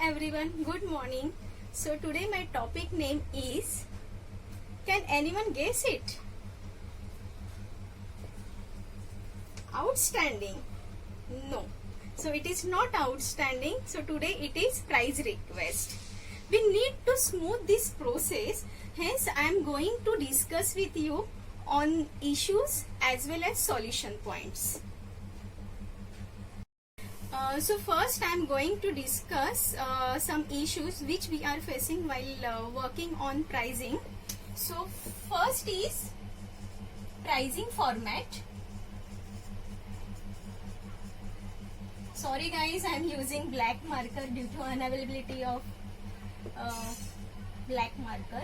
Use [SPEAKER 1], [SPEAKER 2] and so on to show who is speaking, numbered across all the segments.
[SPEAKER 1] everyone, good morning. So today my topic name is, can anyone guess it? Outstanding. No. So it is not outstanding. So today it is price request. We need to smooth this process. Hence I am going to discuss with you on issues as well as solution points. So first I am going to discuss some issues which we are facing while working on pricing. So first is pricing format. Sorry guys, I am using black marker due to unavailability of black marker.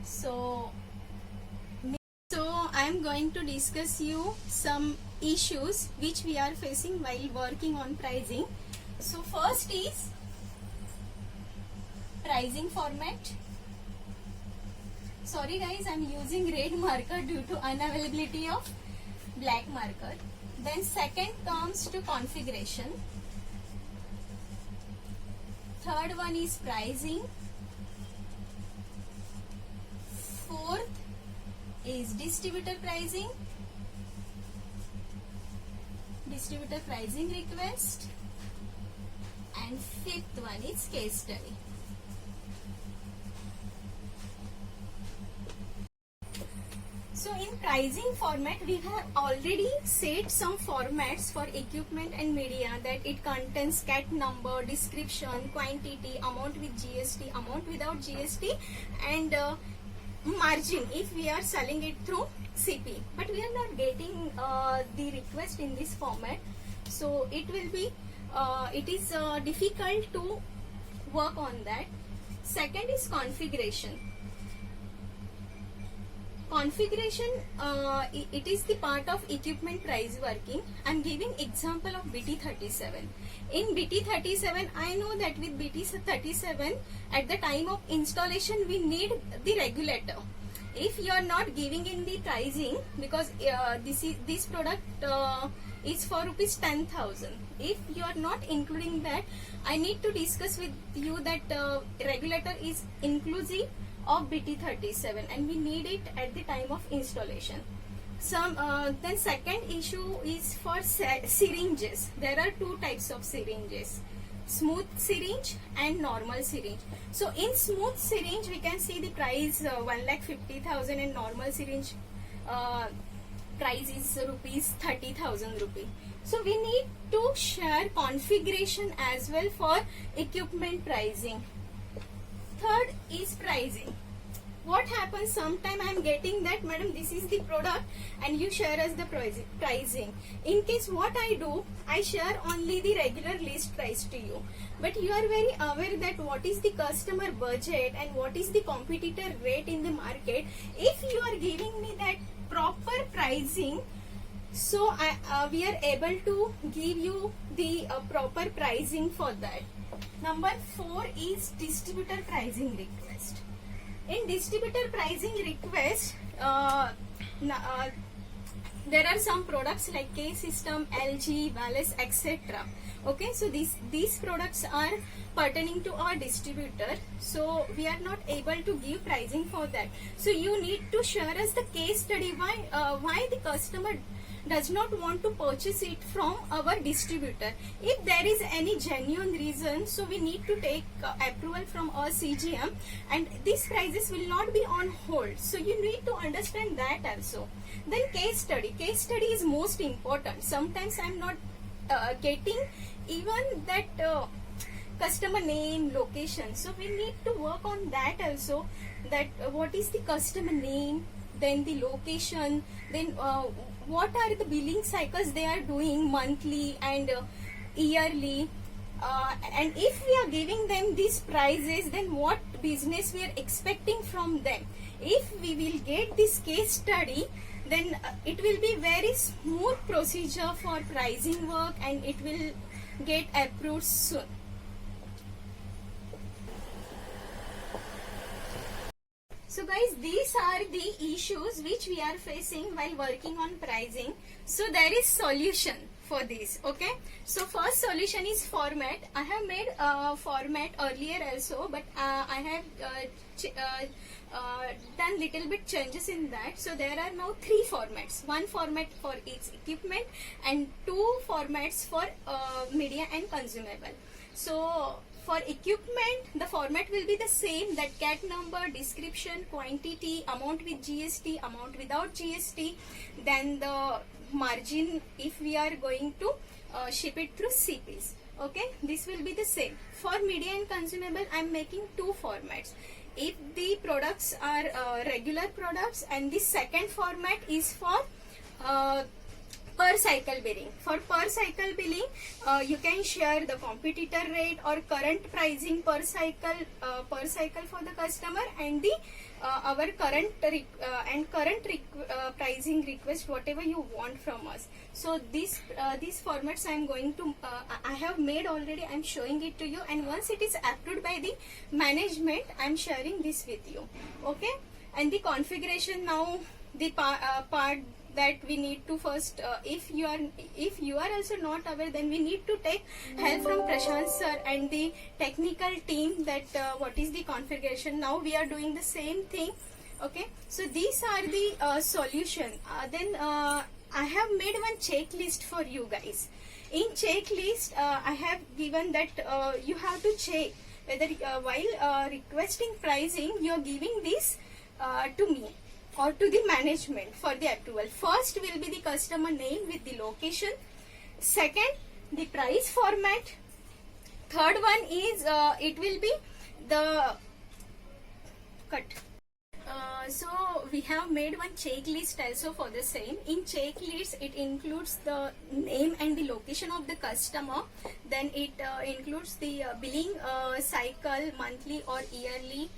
[SPEAKER 1] So I am going to discuss you some issues which we are facing while working on pricing. So first is pricing format. Sorry guys, I am using red marker due to unavailability of black marker. Then second comes to configuration. Third one is pricing. Fourth is distributor pricing request, and fifth one is case study. So in pricing format, we have already set some formats for equipment and media, that it contains cat number, description, quantity, amount with GST, amount without GST, and margin if we are selling it through CP. But we are not getting the request in this format, so it will be it is difficult to work on that. Second is configuration. It is the part of equipment price working. I am giving example of BT37. In BT37, I know that with BT37 at the time of installation we need the regulator. If you are not giving in the pricing, because this product is for rupees 10,000. If you are not including that, I need to discuss with you that regulator is inclusive of BT37 and we need it at the time of installation. Then second issue is for syringes. There are two types of syringes, smooth syringe and normal syringe. So in smooth syringe we can see the price 1,50,000 and normal syringe price is rupees 30,000 rupees. So we need to share configuration as well for equipment pricing. Third is pricing. What happens, sometime I am getting that, madam, this is the product and you share us the pricing. In case what I do, I share only the regular list price to you. But you are very aware that what is the customer budget and what is the competitor rate in the market. If you are giving me that proper pricing, so we are able to give you the proper pricing for that. Number 4 is distributor pricing request. In distributor pricing request, there are some products like K-System, LG, Wallace, etc. Okay, so these products are pertaining to our distributor, so we are not able to give pricing for that. So you need to share us the case study why the customer does not want to purchase it from our distributor. If there is any genuine reason, so we need to take approval from our CGM, and these prices will not be on hold. So you need to understand that also. Then case study. Case study is most important. Sometimes I am not getting even that customer name, location. So we need to work on that also, that what is the customer name, then the location, then what are the billing cycles they are doing, monthly and yearly, and if we are giving them these prices, then what business we are expecting from them. If we will get this case study, then it will be very smooth procedure for pricing work and it will get approved soon. So guys, these are the issues which we are facing while working on pricing. So there is solution for this. Okay, so first solution is format. I have made format earlier also, but I have done little bit changes in that. So there are now 3 formats, one format for each equipment and 2 formats for media and consumable. So for equipment, the format will be the same, that cat number, description, quantity, amount with GST, amount without GST, then the margin if we are going to ship it through CPs. Okay, this will be the same. For media and consumable, I am making 2 formats. If the products are regular products, and the second format is for per cycle billing. For per cycle billing, you can share the competitor rate or current pricing per cycle for the customer, and the our current pricing request, whatever you want from us. So these formats I am going to I have made already. I am showing it to you, and once it is approved by the management, I am sharing this with you. Okay, and the configuration now, the part that we need to first, if you are also not aware, then we need to take help from Prashant sir and the technical team, that what is the configuration. Now we are doing the same thing. Okay, so these are the solution. Then I have made one checklist for you guys. In checklist, I have given that you have to check whether while requesting pricing, you are giving this to me or to the management for the approval. First will be the customer name with the location. Second, the price format. Third one is it will be the cut. So we have made one checklist also for the same. In checklist, it includes the name and the location of the customer. Then it includes the billing cycle, monthly or yearly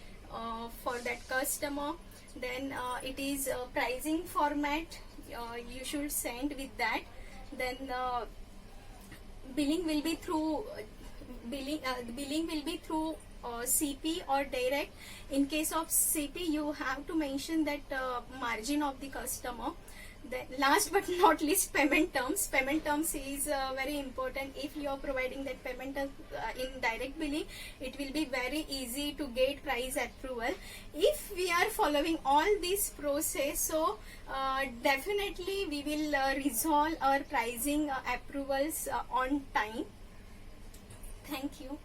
[SPEAKER 1] for that customer. Then it is pricing format, you should send with that. Then billing will be through CP or direct. In case of CP, you have to mention that margin of the customer. Then last but not least, payment terms. Payment terms is very important. If you are providing that payment in direct billing, it will be very easy to get price approval. If we are following all this process, so definitely we will resolve our pricing approvals on time. Thank you.